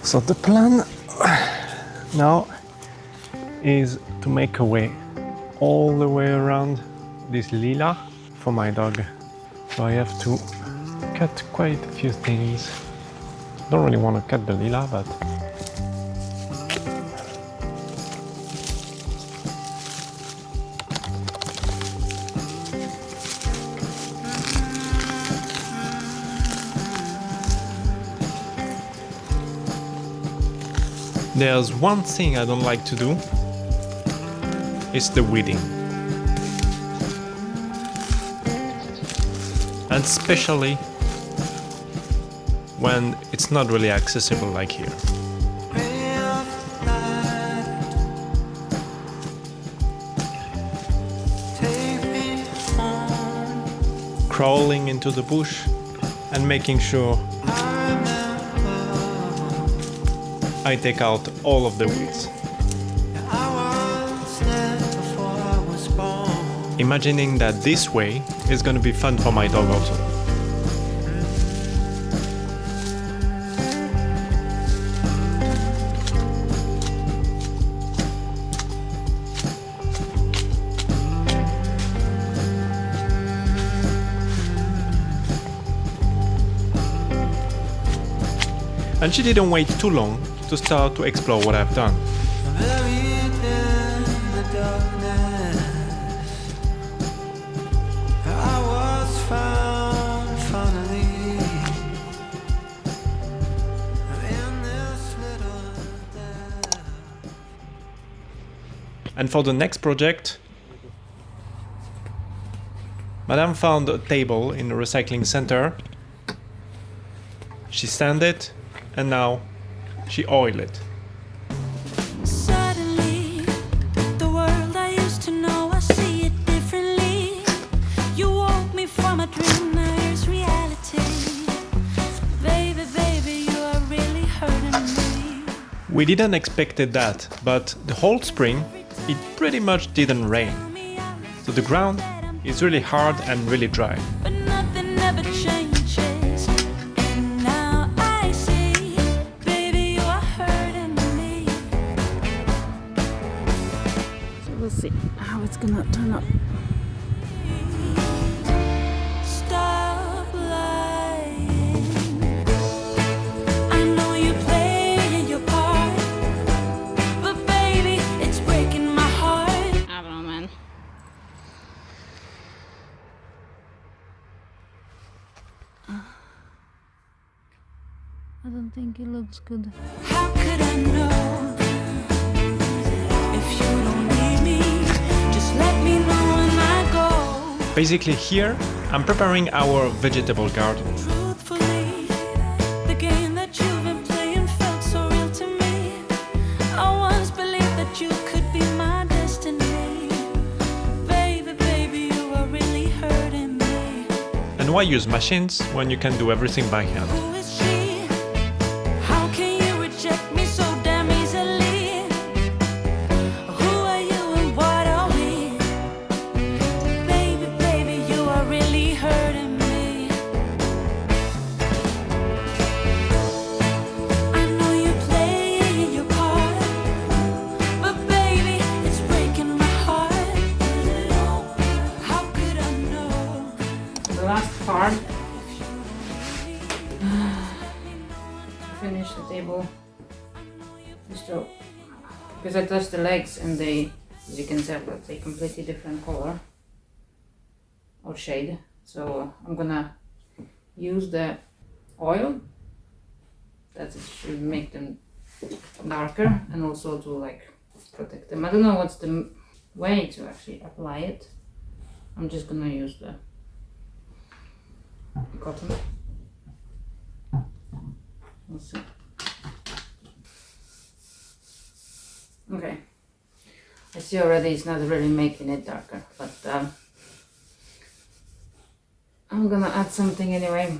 So the plan now is to make a way all the way around this lila for my dog. So I have to cut quite a few things. Don't really want to cut the lila, but there's one thing I don't like to do, it's the weeding. And especially when it's not really accessible like here. Crawling into the bush and making sure I take out all of the weeds. Imagining that this way is going to be fun for my dog also. And she didn't wait too long to start to explore what I've done. And for the next project, Madame found a table in the recycling center. She sanded it, and now she oiled it. Suddenly, the world I used to know, I see it differently. You woke me from a dream, now here's reality. Baby, baby, you are really hurting me. We didn't expect that, but the whole spring it pretty much didn't rain. So the ground is really hard and really dry. But nothing ever changes. And now I see, baby, you are hurting me. So we'll see how it's gonna turn out. Stop lying. I know you play your part, but baby, it's breaking my heart. I don't know, man. I don't think it looks good. How could I know? If you don't need me, just let me know when I go. Basically here, I'm preparing our vegetable garden. Truthfully, the game that you've been playing felt so real to me. I once believed that you could be my destiny. Baby, baby, you are really hurting me. And why use machines when you can do everything by hand? Who is she? How can you reject me so damn easily? Who are you and what are we? Baby, baby, you are really hurting me. I know you play your part, but baby, it's breaking my heart. How could I know? The last part. Finish the table. Just to, because I touched the legs and they, as you can tell, that's a completely different color or shade. So I'm gonna use the oil. That it should make them darker and also to like protect them. I don't know what's the way to actually apply it. I'm just gonna use the cotton. We'll see. Okay. I see already it's not really making it darker, but I'm gonna add something anyway.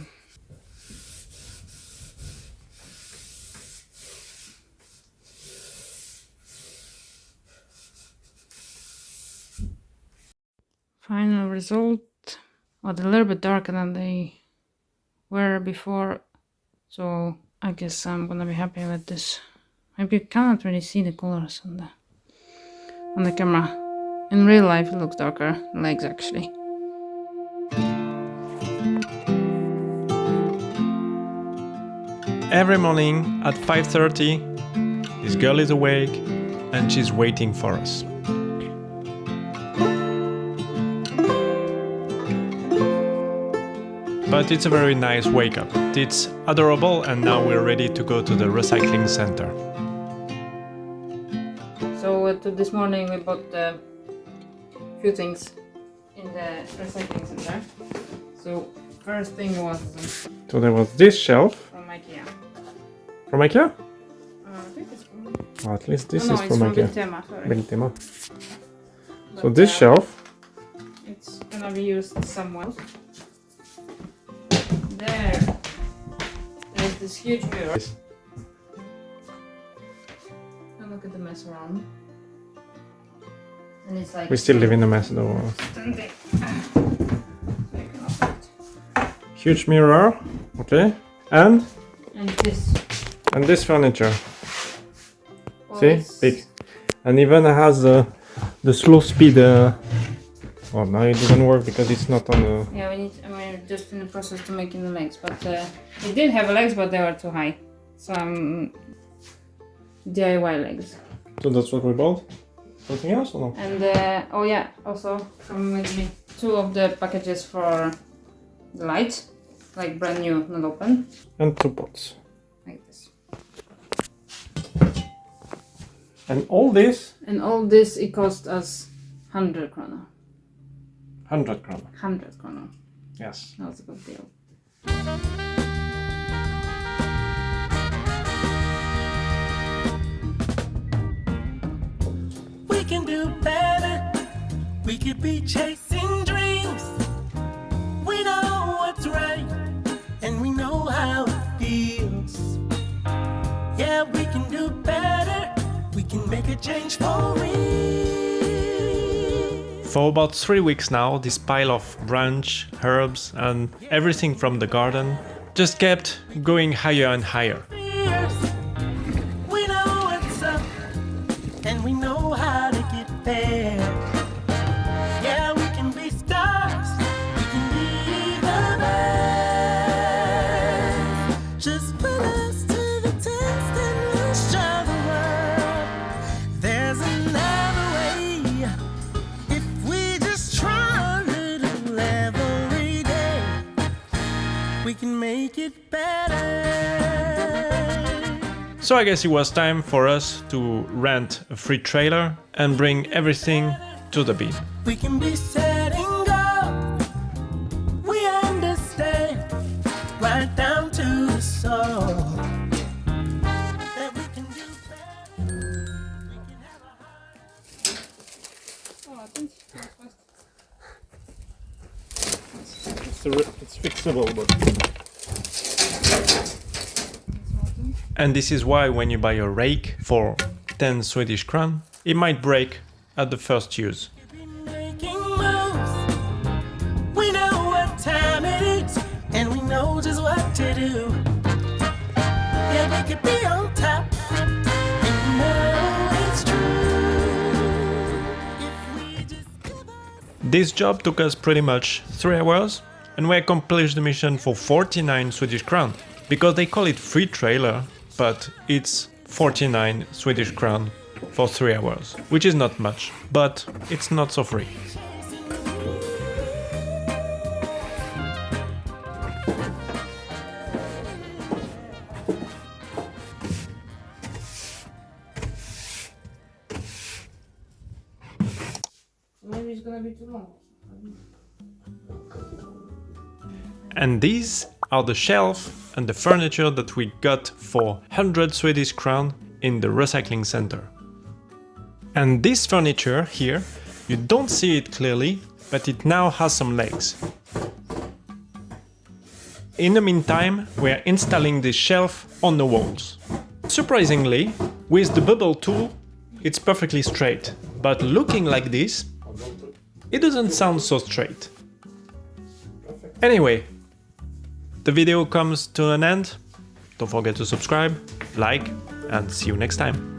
Final result, well, a little bit darker than they were before, so I guess I'm gonna be happy with this. Maybe you cannot really see the colors on the camera. In real life, it looks darker. Legs actually. Every morning at 5:30, this girl is awake and she's waiting for us. But it's a very nice wake up. It's adorable, and now we're ready to go to the recycling center. So this morning we bought a few things in the recycling center. So first thing was So there was this shelf from IKEA. from IKEA? I think it's from... Or at least this no, is it's from IKEA. Biltema, sorry. Biltema. So But, this shelf, it's gonna be used somewhere. There's this huge mirror. And look at the mess around. And it's like we still live in a mess though. standing. So you can open it. Huge mirror, okay, and this. furniture. Well, See, it's- big, and even has the slow speed. Oh, now it doesn't work because it's not on the. Yeah, we're just in the process to making the legs, but it did have legs, but they were too high. So DIY legs. So that's what we bought. Something else or no? And oh yeah, also come with me 2 of the packages for the light, like brand new, not open, And 2 pots. like this. And all this. And all this, it cost us 100 krona. 100 krona. 100 krona. Yes. That was a good deal. We can do better. We could be chasing dreams. We know what's right, and we know how it feels. Yeah, we can do better. We can make a change for real. For about 3 weeks now, this pile of branch, herbs, and everything from the garden just kept going higher and higher. We know what's up, and we know how to get there. Yeah, we can be stars. We can be the best. Just put us to the test and we'll show the world there's another way. If we just try a little every day, we can make it better. So I guess it was time for us to rent a free trailer and bring everything to the bin. We can be setting go. We understand right down to the soul that we can do better. We can have a It's fixable, but... And this is why when you buy a rake for 10 Swedish crown, it might break at the first use. be making moves. We know what time it is, and we know just what to do. Yeah, we could be on top, and you know it's true. If we just give us This job took us pretty much 3 hours, and we accomplished the mission for 49 Swedish crown. Because they call it free trailer, but it's 49 Swedish crown for 3 hours, which is not much, but it's not so free. Maybe it's gonna be too long. And these are the shelf and the furniture that we got for 100 Swedish crown in the recycling center. And this furniture here, you don't see it clearly, but it now has some legs. In the meantime, we are installing this shelf on the walls. Surprisingly, with the bubble tool, it's perfectly straight, but looking like this, it doesn't sound so straight. Anyway, the video comes to an end. Don't forget to subscribe, like, and see you next time.